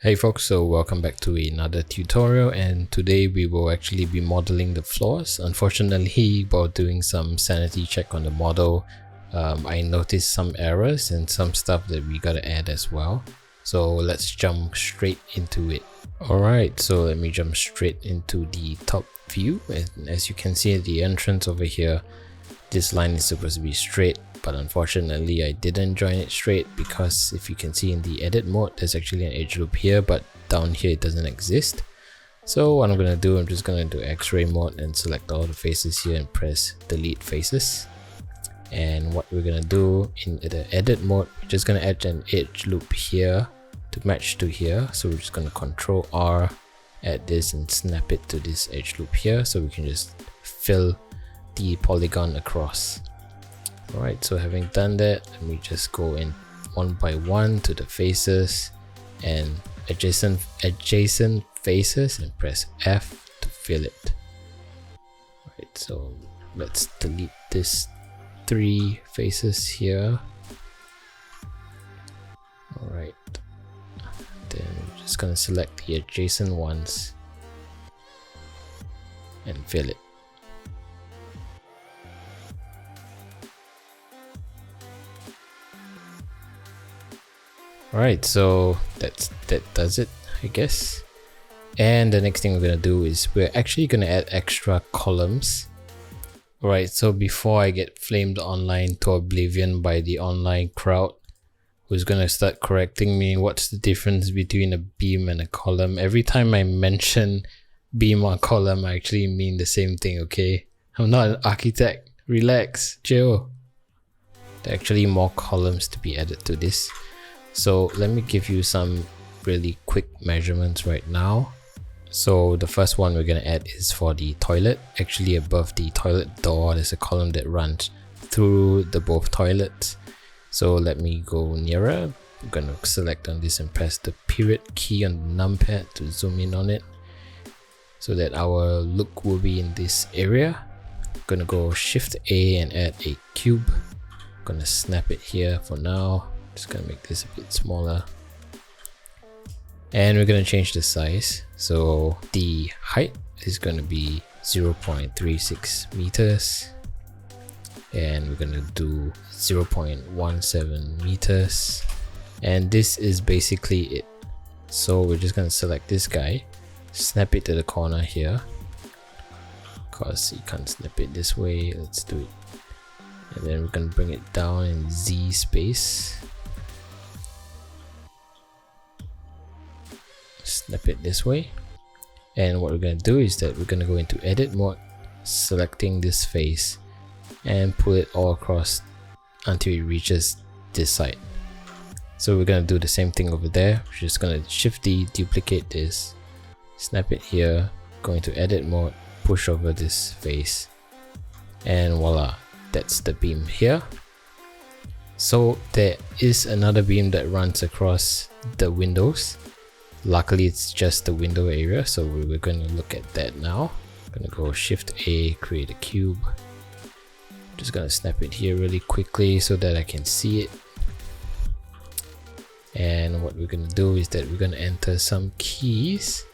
Hey folks, so welcome back to another tutorial, and today we will actually be modeling the floors. Unfortunately, while doing some sanity check on the model, I noticed some errors and some stuff that we gotta add as well. So let's jump straight into it. Alright, so let me jump straight into the top view, and as you can see at the entrance over here, this line is supposed to be straight, but unfortunately I didn't join it straight because if you can see in the edit mode, there's actually an edge loop here, but down here it doesn't exist. So what I'm gonna do, I'm just gonna do X-ray mode and select all the faces here and press delete faces. And what we're gonna do in the edit mode, we're just gonna add an edge loop here to match to here. So we're just gonna Control R, add this and snap it to this edge loop here, so we can just fill the polygon across. Alright, so having done that, let me just go in one by one to the faces and adjacent faces and press F to fill it. Alright, so let's delete this 3 faces here. Alright, then we're just gonna select the adjacent ones and fill it. Alright, so that does it, I guess. And the next thing we're gonna do is we're actually gonna add extra columns. Alright, so before I get flamed online to oblivion by the online crowd who's gonna start correcting me, what's the difference between a beam and a column? Every time I mention beam or column, I actually mean the same thing, okay? I'm not an architect. Relax, chill. There are actually more columns to be added to this. So let me give you some really quick measurements right now. So the first one we're going to add is for the toilet. Actually above the toilet door, there's a column that runs through the both toilets. So let me go nearer. I'm going to select on this and press the period key on the numpad to zoom in on it, so that our look will be in this area. I'm going to go Shift A and add a cube. I'm going to snap it here for now. Just gonna make this a bit smaller, and we're gonna change the size. So the height is gonna be 0.36 meters, and we're gonna do 0.17 meters, and this is basically it. So we're just gonna select this guy, snap it to the corner here, because you can't snap it this way. Let's do it, and then we're gonna bring it down in Z space. Snap it this way, and what we're going to do is that we're going to go into edit mode, selecting this face and pull it all across until it reaches this side. So we're going to do the same thing over there. We're just going to Shift D, duplicate this, snap it here, go into edit mode, push over this face, and voila, that's the beam here. So there is another beam that runs across the windows. Luckily it's just the window area, so we're going to look at that now. I'm going to go Shift A, create a cube. Just going to snap it here really quickly so that I can see it. And what we're going to do is that we're going to enter some keys.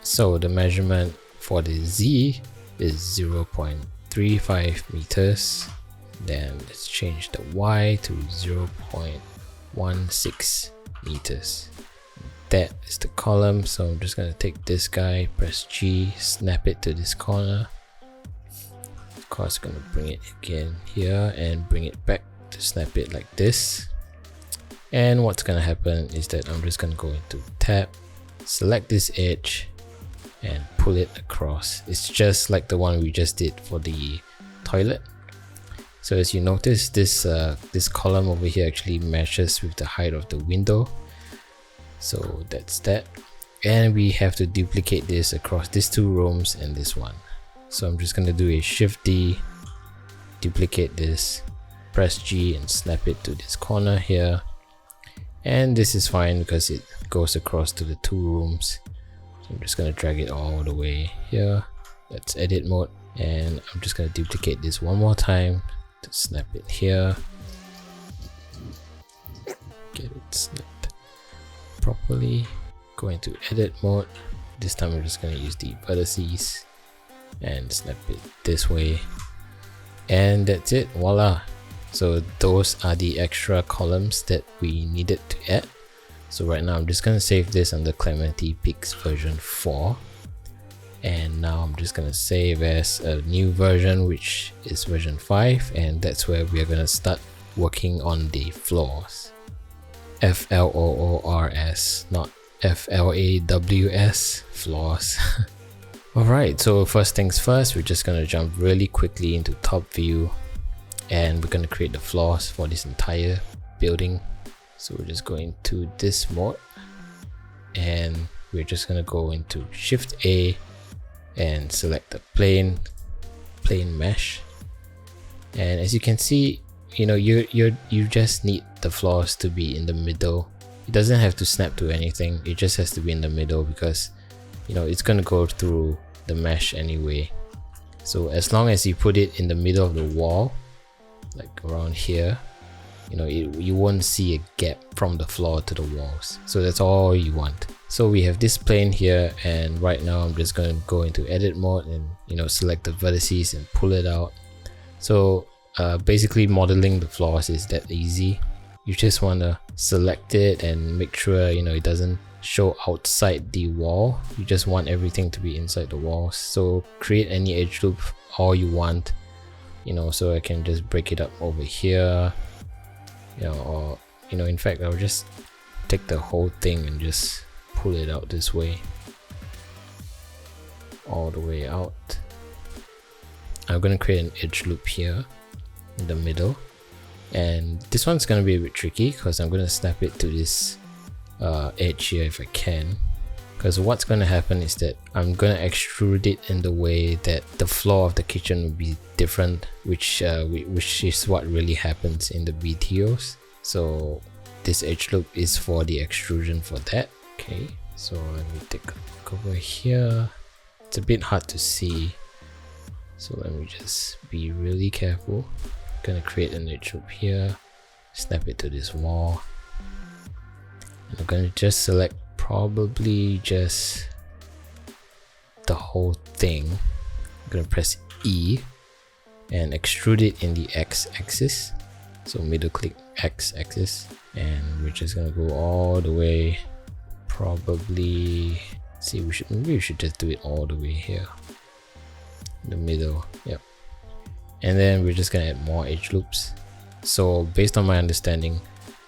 So the measurement for the Z is 0.35 meters. Then let's change the Y to 0.16 meters. That is the column, so I'm just gonna take this guy, press G, snap it to this corner. Of course, gonna bring it again here and bring it back to snap it like this. And what's gonna happen is that I'm just gonna go into tab, select this edge and pull it across. It's just like the one we just did for the toilet. So as you notice, this column over here actually matches with the height of the window. So that's that, and we have to duplicate this across these 2 rooms and this one. So I'm just going to do a Shift D, duplicate this, press G and snap it to this corner here, and this is fine because it goes across to the 2 rooms. So I'm just going to drag it all the way here. That's edit mode, and I'm just going to duplicate this one more time to snap it here, get it snapped quickly. Go into edit mode. This time we're just going to use the vertices and snap it this way, and that's it. Voila! So those are the extra columns that we needed to add. So right now I'm just going to save this under Clementi Peaks version 4, and now I'm just going to save as a new version, which is version 5, and that's where we are going to start working on the floors. Floors, not FLAWS, floors. Alright, so first things first, we're just going to jump really quickly into top view, and we're going to create the floors for this entire building. So we're just going to this mode, and we're just going to go into Shift A and select the plane mesh. And as you can see, you know, you just need the floors to be in the middle. It doesn't have to snap to anything, it just has to be in the middle, because you know it's gonna go through the mesh anyway. So as long as you put it in the middle of the wall, like around here, you know, you won't see a gap from the floor to the walls. So that's all you want. So we have this plane here, and right now I'm just going to go into edit mode and, you know, select the vertices and pull it out. So basically modeling the floors is that easy. You just want to select it and make sure, you know, it doesn't show outside the wall. You just want everything to be inside the walls. So create any edge loop all you want, you know. So I can just break it up over here, you know, or, you know, in fact I'll just take the whole thing and just pull it out this way, all the way out. I'm going to create an edge loop here in the middle, and this one's going to be a bit tricky because I'm going to snap it to this edge here if I can, because what's going to happen is that I'm going to extrude it in the way that the floor of the kitchen will be different, which is what really happens in the videos. So this edge loop is for the extrusion for that. Okay, so let me take a look over here. It's a bit hard to see, so let me just be really careful. I'm gonna create an edge loop here, snap it to this wall, and I'm gonna just select probably just the whole thing. I'm gonna press E and extrude it in the X-axis. So middle click X-axis, and we're just gonna go all the way. Probably maybe we should just do it all the way here in the middle. Yep. And then we're just gonna add more edge loops. So based on my understanding,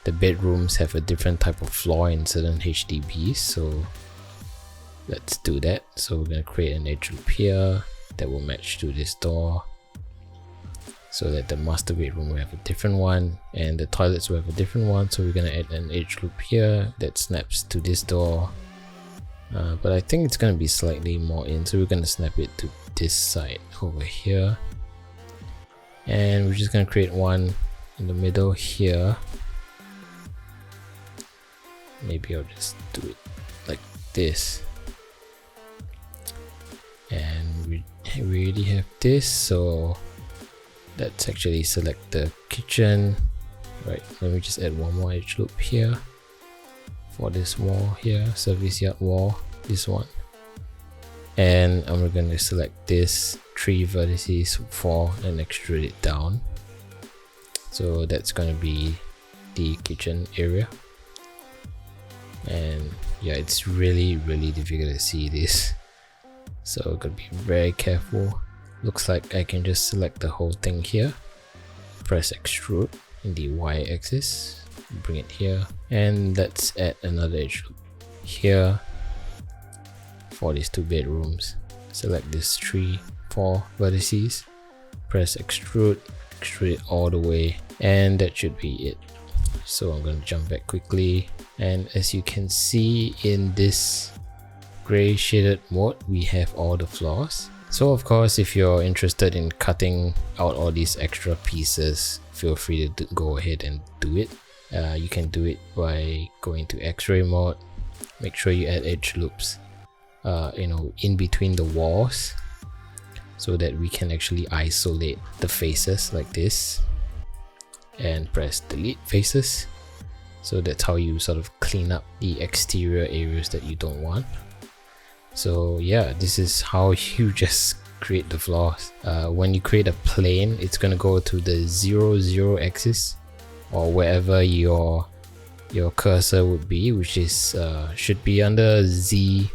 the bedrooms have a different type of floor in certain HDBs, so let's do that. So we're gonna create an edge loop here that will match to this door, so that the master bedroom will have a different one and the toilets will have a different one. So we're gonna add an edge loop here that snaps to this door, but I think it's gonna be slightly more in, so we're gonna snap it to this side over here, and we're just gonna create one in the middle here. Maybe I'll just do it like this, and we already have this, so let's actually select the kitchen. Right, let me just add one more edge loop here for this wall here, service yard wall, this one, and I'm going to select this 3 vertices, 4, and extrude it down. So that's going to be the kitchen area, and yeah, it's really difficult to see this, so I'm gonna be very careful. Looks like I can just select the whole thing here, press extrude in the Y-axis, bring it here, and let's add another edge loop here for these 2 bedrooms. Select this 3, 4 vertices, press extrude it all the way, and that should be it. So I'm going to jump back quickly, and as you can see in this gray shaded mode, we have all the floors. So of course, if you're interested in cutting out all these extra pieces, feel free to go ahead and do it. You can do it by going to X-ray mode. Make sure you add edge loops, you know, in between the walls, so that we can actually isolate the faces like this, and press delete faces. So that's how you sort of clean up the exterior areas that you don't want. So yeah, this is how you just create the floors. When you create a plane, it's going to go to the 0, 0 axis, or wherever your cursor would be, which is should be under Z0.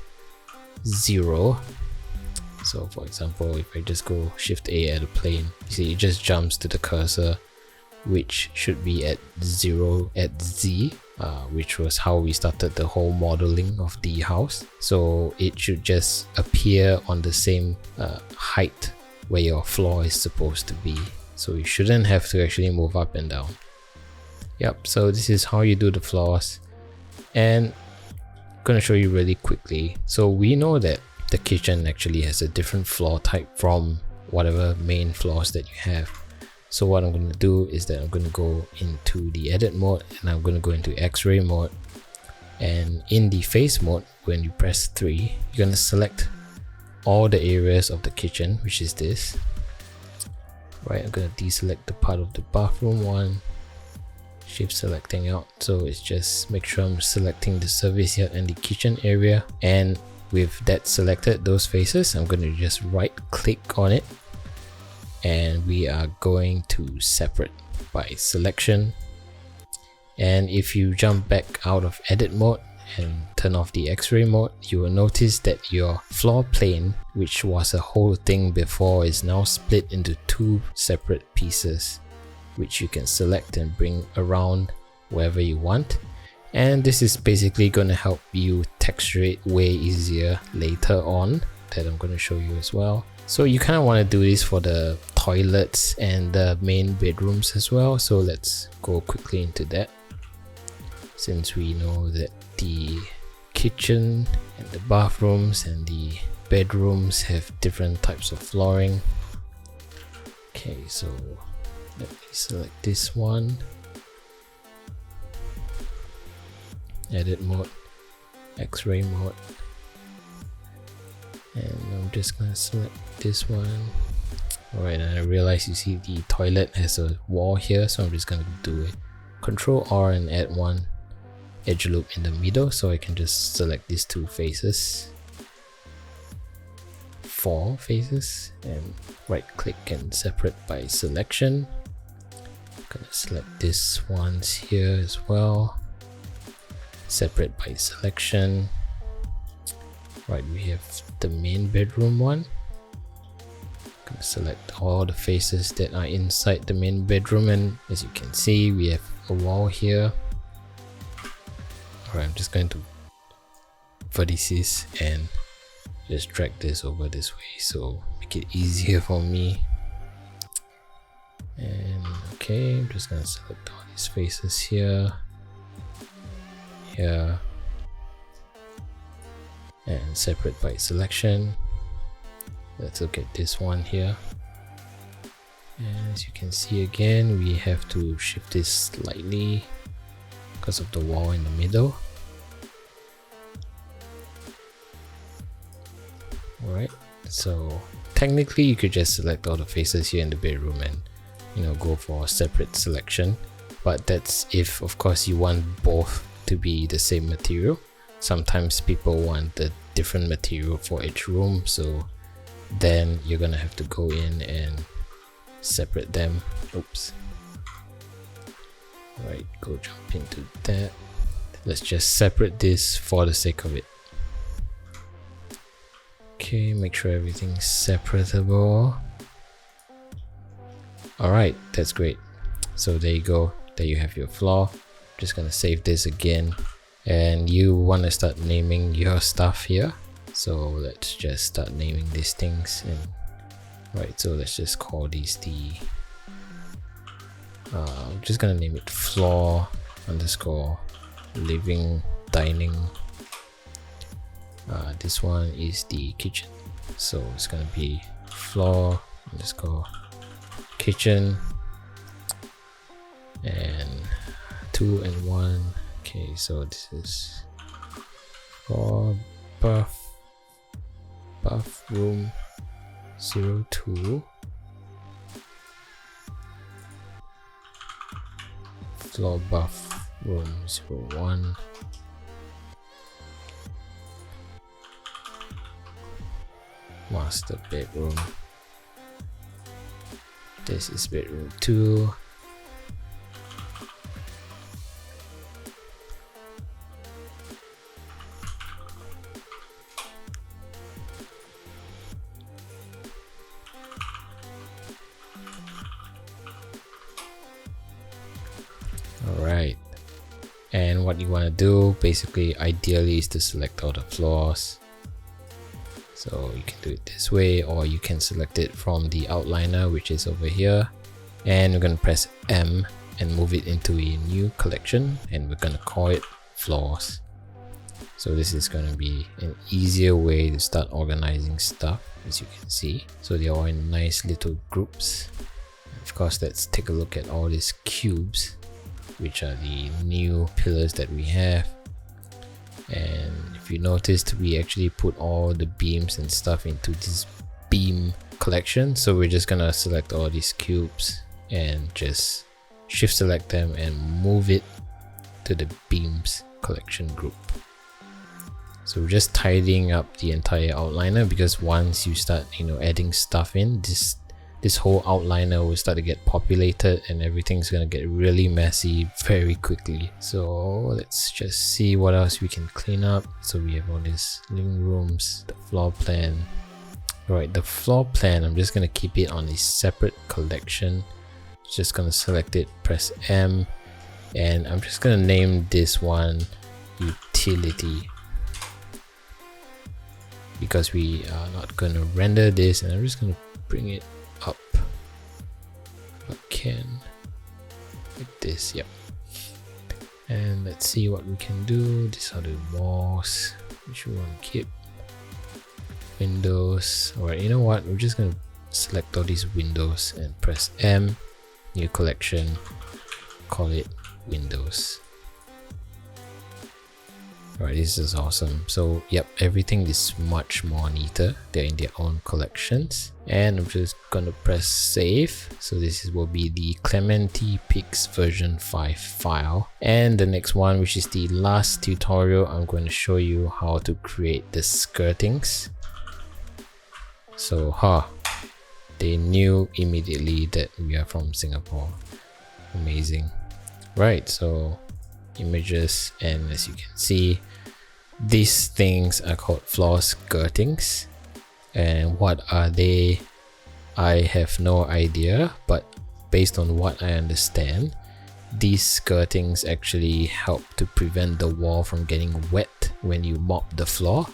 So for example, if I just go Shift A at a plane, you see it just jumps to the cursor, which should be at 0 at Z, which was how we started the whole modeling of the house. So it should just appear on the same height where your floor is supposed to be. So you shouldn't have to actually move up and down. Yep, so this is how you do the floors. And I'm gonna show you really quickly. So we know that the kitchen actually has a different floor type from whatever main floors that you have. So what I'm going to do is that I'm going to go into the edit mode, and I'm going to go into X-ray mode, and in the face mode, when you press 3, you're going to select all the areas of the kitchen, which is this. Right, I'm going to deselect the part of the bathroom one, shift selecting out, so it's just make sure I'm selecting the service yard and the kitchen area. And with that selected, those faces, I'm going to just right click on it, and we are going to separate by selection. And if you jump back out of edit mode and turn off the X-ray mode, you will notice that your floor plane, which was a whole thing before, is now split into 2 separate pieces, which you can select and bring around wherever you want. And this is basically going to help you texture it way easier later on, that I'm going to show you as well. So you kind of want to do this for the toilets and the main bedrooms as well. So let's go quickly into that, since we know that the kitchen and the bathrooms and the bedrooms have different types of flooring. Okay, so let me select this one, edit mode, X-ray mode, and I'm just gonna select this one. Alright, and I realize you see the toilet has a wall here, so I'm just gonna do it. Control R and add one edge loop in the middle, so I can just select these 2 faces, 4 faces, and right click and separate by selection. I'm gonna select this ones here as well, separate by selection. Right, we have the main bedroom one. I'm gonna select all the faces that are inside the main bedroom, and as you can see, we have a wall here. Alright, I'm just going to vertices and just drag this over this way, so make it easier for me. And okay, I'm just gonna select all these faces here, here, and separate by selection. Let's look at this one here, and as you can see again, we have to shift this slightly because of the wall in the middle. Alright, so technically you could just select all the faces here in the bedroom and, you know, go for a separate selection, but that's if of course you want both to be the same material. Sometimes people want a different material for each room, so then you're gonna have to go in and separate them. Oops. Right, go jump into that. Let's just separate this for the sake of it. Okay, make sure everything's separatable. Alright, that's great. So there you go, there you have your floor. Just gonna save this again, and you want to start naming your stuff here. So let's just start naming these things. And right, so let's just call these the I'm just gonna name it floor underscore living dining. This one is the kitchen, so it's gonna be floor underscore kitchen, and 2 and 1. Okay, so this is for bathroom 02, floor room 01. Master bedroom. This is bedroom 2. Alright, and what you want to do basically ideally is to select all the floors. So you can do it this way, or you can select it from the outliner, which is over here, and we're going to press M and move it into a new collection, and we're going to call it floors. So this is going to be an easier way to start organizing stuff, as you can see. So they're all in nice little groups. Of course, let's take a look at all these cubes, which are the new pillars that we have. And if you noticed, we actually put all the beams and stuff into this beam collection. So we're just gonna select all these cubes and just shift select them and move it to the beams collection group. So we're just tidying up the entire outliner, because once you start adding stuff in, this whole outliner will start to get populated and everything's gonna get really messy very quickly. So let's just see what else we can clean up. So we have all these living rooms, the floor plan. Right, the floor plan, I'm just gonna keep it on a separate collection. Just gonna select it, press M, and I'm just gonna name this one utility, because we are not gonna render this, and I'm just gonna bring it up if I can, like this. Yep. And let's see what we can do. These are the walls which we want to keep. Windows. Alright, you know what, we're just gonna select all these windows and press M, new collection, call it windows. Alright, this is awesome. So yep, everything is much more neater. They're in their own collections, and I'm just gonna press save. So this will be the Clementi Pix version 5 file. And the next one, which is the last tutorial, I'm going to show you how to create the skirtings. So they knew immediately that we are from Singapore. Amazing. Right, so images, and as you can see, these things are called floor skirtings. And what are they? I have no idea, but based on what I understand, these skirtings actually help to prevent the wall from getting wet when you mop the floor.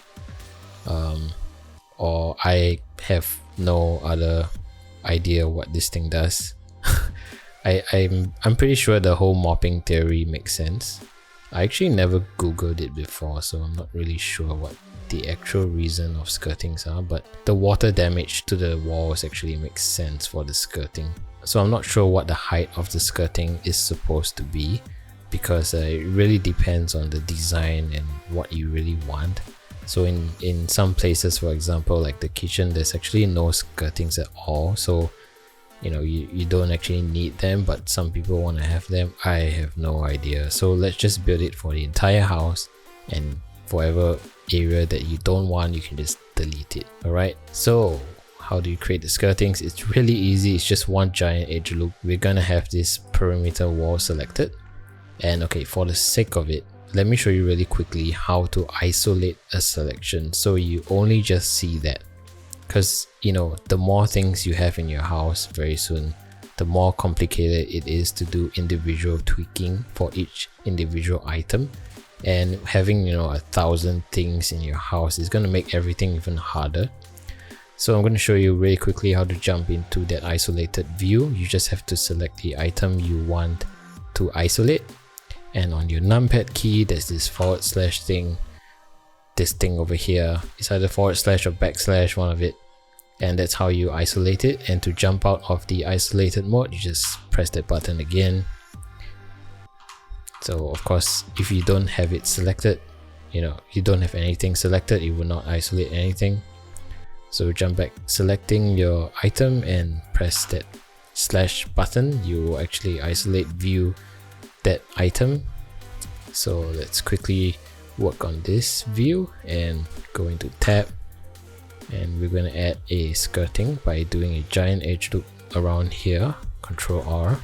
Or I have no other idea what this thing does. I'm pretty sure the whole mopping theory makes sense. I actually never googled it before, so I'm not really sure what the actual reason of skirtings are, but the water damage to the walls actually makes sense for the skirting. So I'm not sure what the height of the skirting is supposed to be, because it really depends on the design and what you really want. So in some places, for example like the kitchen, there's actually no skirtings at all, so you don't actually need them, but some people want to have them. I have no idea. So let's just build it for the entire house, and for whatever area that you don't want, you can just delete it. Alright, so how do you create the skirtings? It's really easy. It's just one giant edge loop. We're gonna have this perimeter wall selected, and okay, for the sake of it, let me show you really quickly how to isolate a selection so you only just see that. Because the more things you have in your house, very soon the more complicated it is to do individual tweaking for each individual item, and having 1,000 things in your house is going to make everything even harder. So I'm going to show you really quickly how to jump into that isolated view. You just have to select the item you want to isolate, and on your numpad key there's this / thing. This thing over here is either / or /, one of it, and that's how you isolate it. And to jump out of the isolated mode, you just press that button again. So of course, if you don't have it selected, you don't have anything selected, it will not isolate anything. So jump back, selecting your item, and press that / button. You will actually isolate view that item, So let's quickly work on this view and go into tab, and we're going to add a skirting by doing a giant edge loop around here. Control R,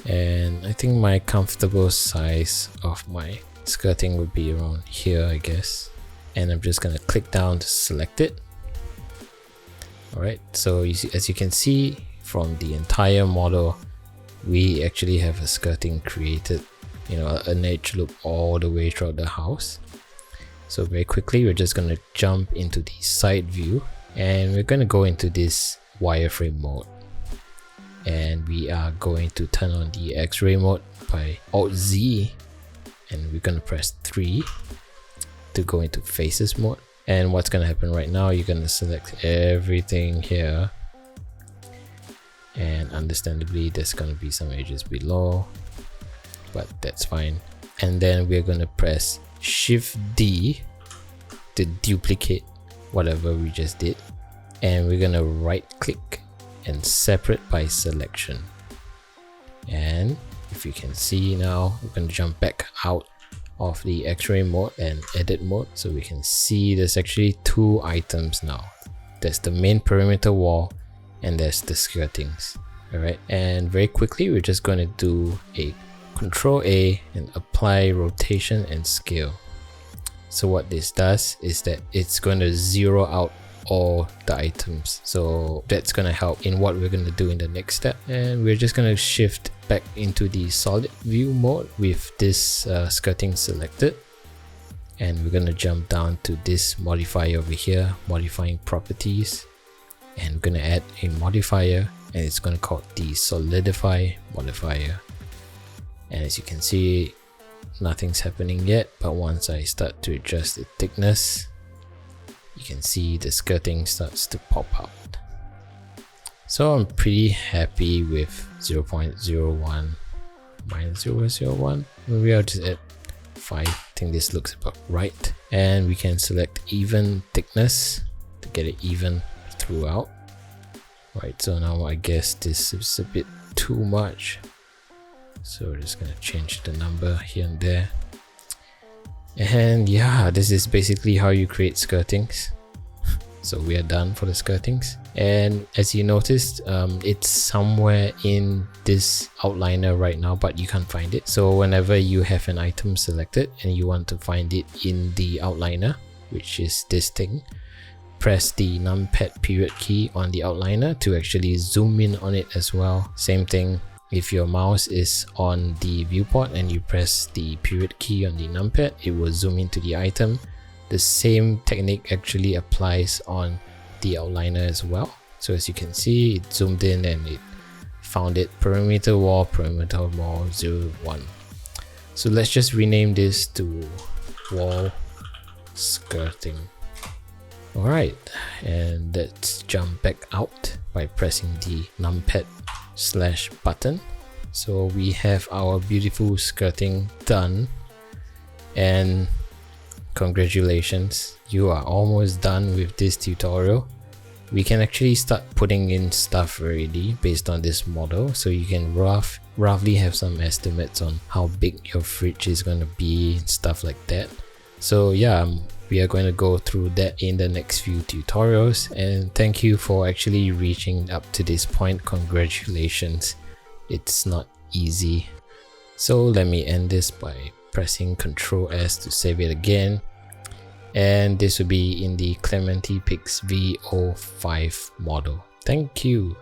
and I think my comfortable size of my skirting would be around here, I guess, and I'm just going to click down to select it. Alright, so as you can see from the entire model, we actually have a skirting created, you know, an edge loop all the way throughout the house. So very quickly, we're just going to jump into the side view, and we're going to go into this wireframe mode, and we are going to turn on the X-ray mode by Alt Z, and we're going to press 3 to go into faces mode. And what's going to happen right now, you're going to select everything here, and understandably there's going to be some edges below, but that's fine. And then we're going to press Shift D to duplicate whatever we just did, and we're going to right click and separate by selection. And if you can see now, we're going to jump back out of the X-ray mode and edit mode, so we can see there's actually two items now. There's the main perimeter wall and there's the skirtings. Alright, and very quickly we're just going to do a Control A and apply rotation and scale. So what this does is that it's going to zero out all the items, so that's going to help in what we're going to do in the next step. And we're just going to shift back into the solid view mode with this skirting selected, and we're going to jump down to this modifier over here, modifying properties, and we're going to add a modifier, and it's going to call the solidify modifier. And as you can see, nothing's happening yet, but once I start to adjust the thickness, you can see the skirting starts to pop out. So I'm pretty happy with 0.01 minus 0.01. Maybe I'll just add 5. I think this looks about right. And we can select even thickness to get it even throughout. Right, so now I guess this is a bit too much. So we're just gonna change the number here and there. And yeah, this is basically how you create skirtings. So we are done for the skirtings, and as you noticed, it's somewhere in this outliner right now, but you can't find it. So whenever you have an item selected and you want to find it in the outliner, which is this thing, press the numpad period key on the outliner to actually zoom in on it as well. Same thing if your mouse is on the viewport and you press the period key on the numpad, it will zoom into the item. The same technique actually applies on the outliner as well. So as you can see, it zoomed in and it found it perimeter wall 01. So let's just rename this to wall skirting. Alright, and let's jump back out by pressing the numpad / button. So we have our beautiful skirting done, and congratulations, you are almost done with this tutorial. We can actually start putting in stuff already based on this model, so you can roughly have some estimates on how big your fridge is going to be and stuff like that. So yeah, we are going to go through that in the next few tutorials, and thank you for actually reaching up to this point. Congratulations, it's not easy. So let me end this by pressing Ctrl S to save it again, and this will be in the Clementi Pix V05 model. Thank you.